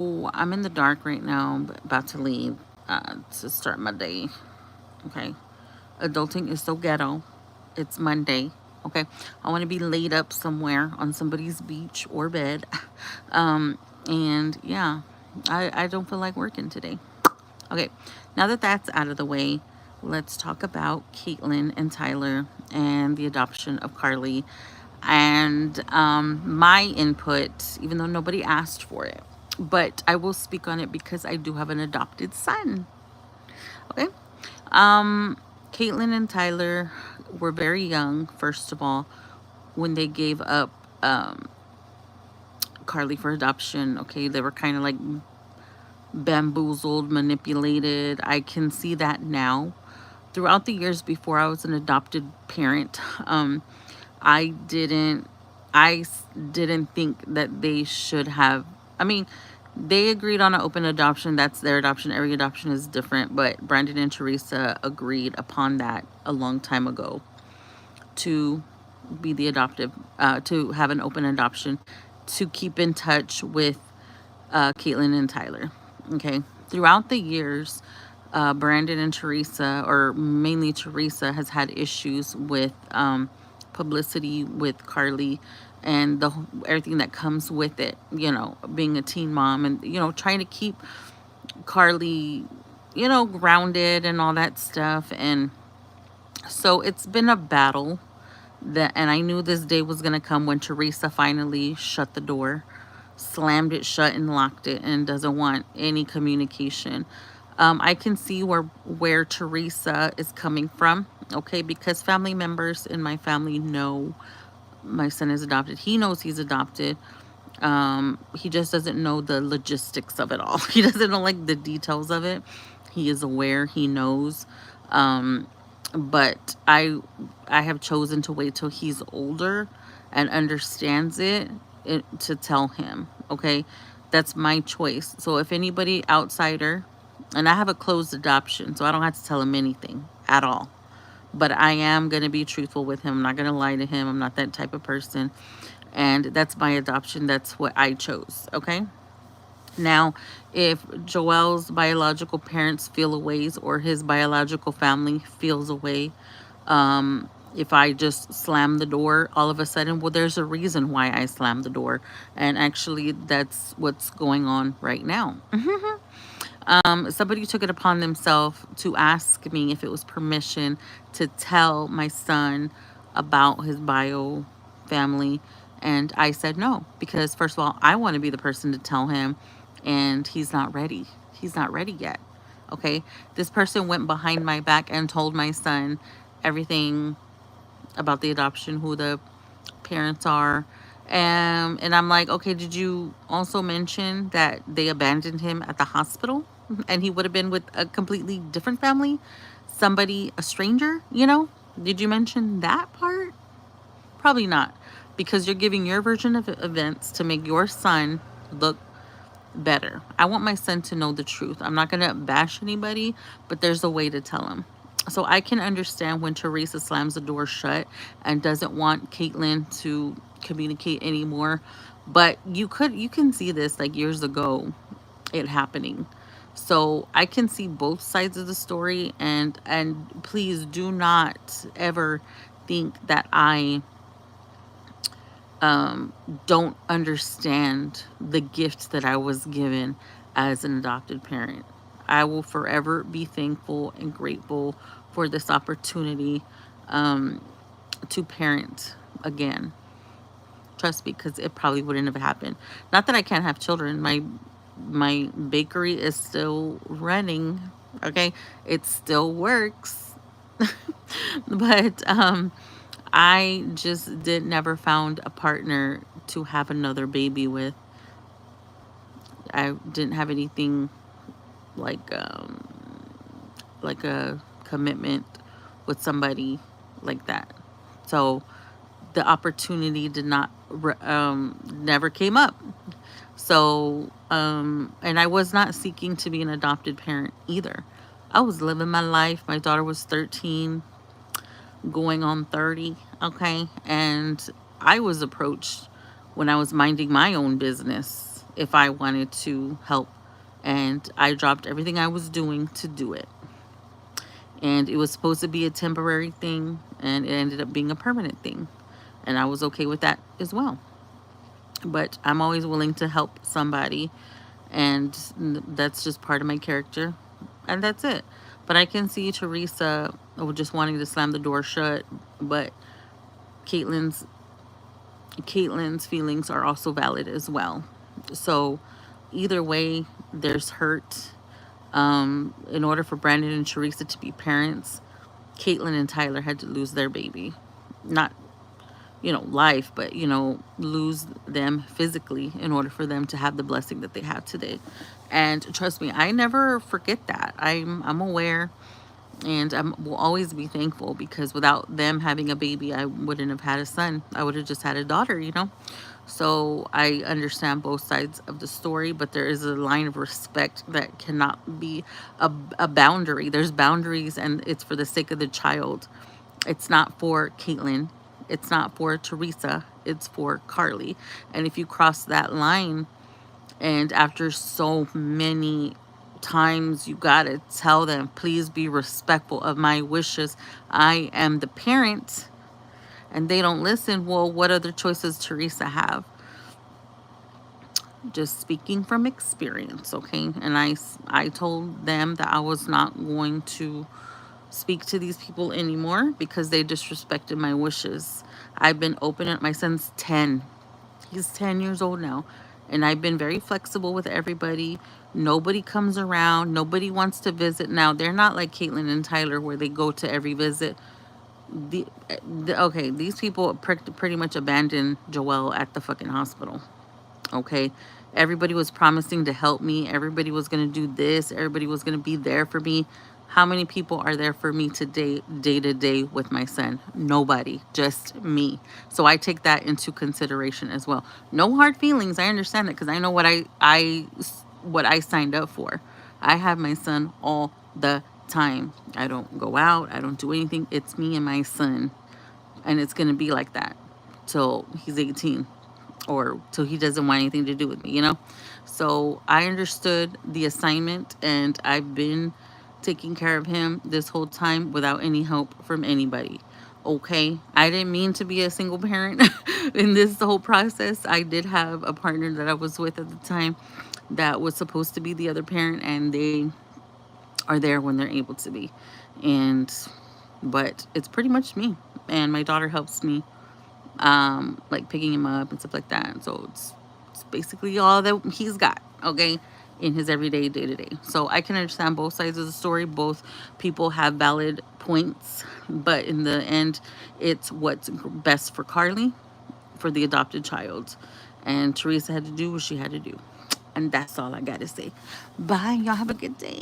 I'm in the dark right now, about to leave to start my day. Okay. Adulting is so ghetto. It's Monday. Okay. I want to be laid up somewhere on somebody's beach or bed. And yeah, I don't feel like working today. Okay. Now that that's out of the way, let's talk about Caitlin and Tyler and the adoption of Carly and my input, even though nobody asked for it. But I will speak on it because I do have an adopted son. Okay. Caitlin and Tyler were very young, first of all, when they gave up Carly for adoption. Okay. They were kind of like bamboozled, manipulated. I can see that now. Throughout the years before I was an adopted parent, I didn't I didn't think that they should have. I mean, they agreed on an open adoption. That's their adoption. Every adoption is different, but Brandon and Teresa agreed upon that a long time ago to be the adoptive, to have an open adoption, to keep in touch with Caitlin and Tyler. Okay. Throughout the years, Brandon and Teresa, or mainly Teresa, has had issues with publicity with Carly and everything that comes with it. You know, being a teen mom and trying to keep Carly, grounded and all that stuff. And so it's been a battle and I knew this day was going to come when Teresa finally shut the door, slammed it shut and locked it, and doesn't want any communication. I can see where Teresa is coming from, okay, because family members in my family know my son is adopted. He knows he's adopted. He just doesn't know the logistics of it all. He doesn't know like the details of it. He is aware, he knows. But I have chosen to wait till he's older and understands it to tell him. Okay, that's my choice. So if anybody outsider, and I have a closed adoption, so I don't have to tell him anything at all. But I am going to be truthful with him. I'm not going to lie to him. I'm not that type of person. And that's my adoption. That's what I chose. Okay. Now, if Joel's biological parents feel a ways or his biological family feels a way, if I just slam the door all of a sudden, well, there's a reason why I slammed the door. And actually, that's what's going on right now. Somebody took it upon themselves to ask me if it was permission to tell my son about his bio family. And I said no, because first of all, I want to be the person to tell him, and he's not ready. He's not ready yet. Okay. This person went behind my back and told my son everything about the adoption, who the parents are. And I'm like, okay, did you also mention that they abandoned him at the hospital and he would have been with a completely different family? Somebody, a stranger, Did you mention that part? Probably not, because you're giving your version of events to make your son look better. I want my son to know the truth. I'm not going to bash anybody, but there's a way to tell him. So I can understand when Teresa slams the door shut and doesn't want Caitlin to communicate anymore. But you can see this like years ago it happening. So I can see both sides of the story, and please do not ever think that I don't understand the gift that I was given as an adopted parent. I will forever be thankful and grateful for this opportunity to parent again. Trust me, because it probably wouldn't have happened. Not that I can't have children. My bakery is still running. Okay, it still works. But I just never found a partner to have another baby with. I didn't have anything like a commitment with somebody like that. So the opportunity did not never came up. So and I was not seeking to be an adopted parent either. I was living my life. My daughter was 13, going on 30, okay? And I was approached when I was minding my own business if I wanted to help. And I dropped everything I was doing to do it. And it was supposed to be a temporary thing, and it ended up being a permanent thing. And I was okay with that as well. But I'm always willing to help somebody, and that's just part of my character, and that's it. But I can see Teresa just wanting to slam the door shut, but Catelyn's Catelyn's feelings are also valid as well. So either way, there's hurt. In order for Brandon and Teresa to be parents, Catelynn and Tyler had to lose their baby. Not, life, but, lose them physically in order for them to have the blessing that they have today. And trust me, I never forget that. I'm aware, and I will always be thankful, because without them having a baby, I wouldn't have had a son. I would have just had a daughter. So I understand both sides of the story, but there is a line of respect that cannot be a boundary. There's boundaries, and it's for the sake of the child. It's not for Catelynn. It's not for Teresa. It's for Carly. And if you cross that line, and after so many times you gotta tell them, please be respectful of my wishes, I am the parent, and they don't listen, well, what other choices Teresa have? Just speaking from experience, okay? And I told them that I was not going to speak to these people anymore because they disrespected my wishes. I've been open. My son's 10. He's 10 years old now. And I've been very flexible with everybody. Nobody comes around. Nobody wants to visit. Now, they're not like Catelynn and Tyler where they go to every visit. Okay, these people pretty much abandoned Joelle at the fucking hospital. Okay, everybody was promising to help me. Everybody was going to do this. Everybody was going to be there for me. How many people are there for me today, day to day with my son? Nobody, just me. So I take that into consideration as well. No hard feelings. I understand it, because I know what I signed up for. I have my son all the time. I don't go out. I don't do anything. It's me and my son, and it's going to be like that till he's 18, or till he doesn't want anything to do with me. So I understood the assignment, and I've been taking care of him this whole time without any help from anybody. Okay, I didn't mean to be a single parent in this whole process. I did have a partner that I was with at the time that was supposed to be the other parent, and they are there when they're able to be. But it's pretty much me, and my daughter helps me, like picking him up and stuff like that. So it's basically all that he's got, okay, in his everyday, day to day. So I can understand both sides of the story. Both people have valid points, but in the end, it's what's best for Carly, for the adopted child. And Teresa had to do what she had to do. And that's all I got to say. Bye. Y'all have a good day.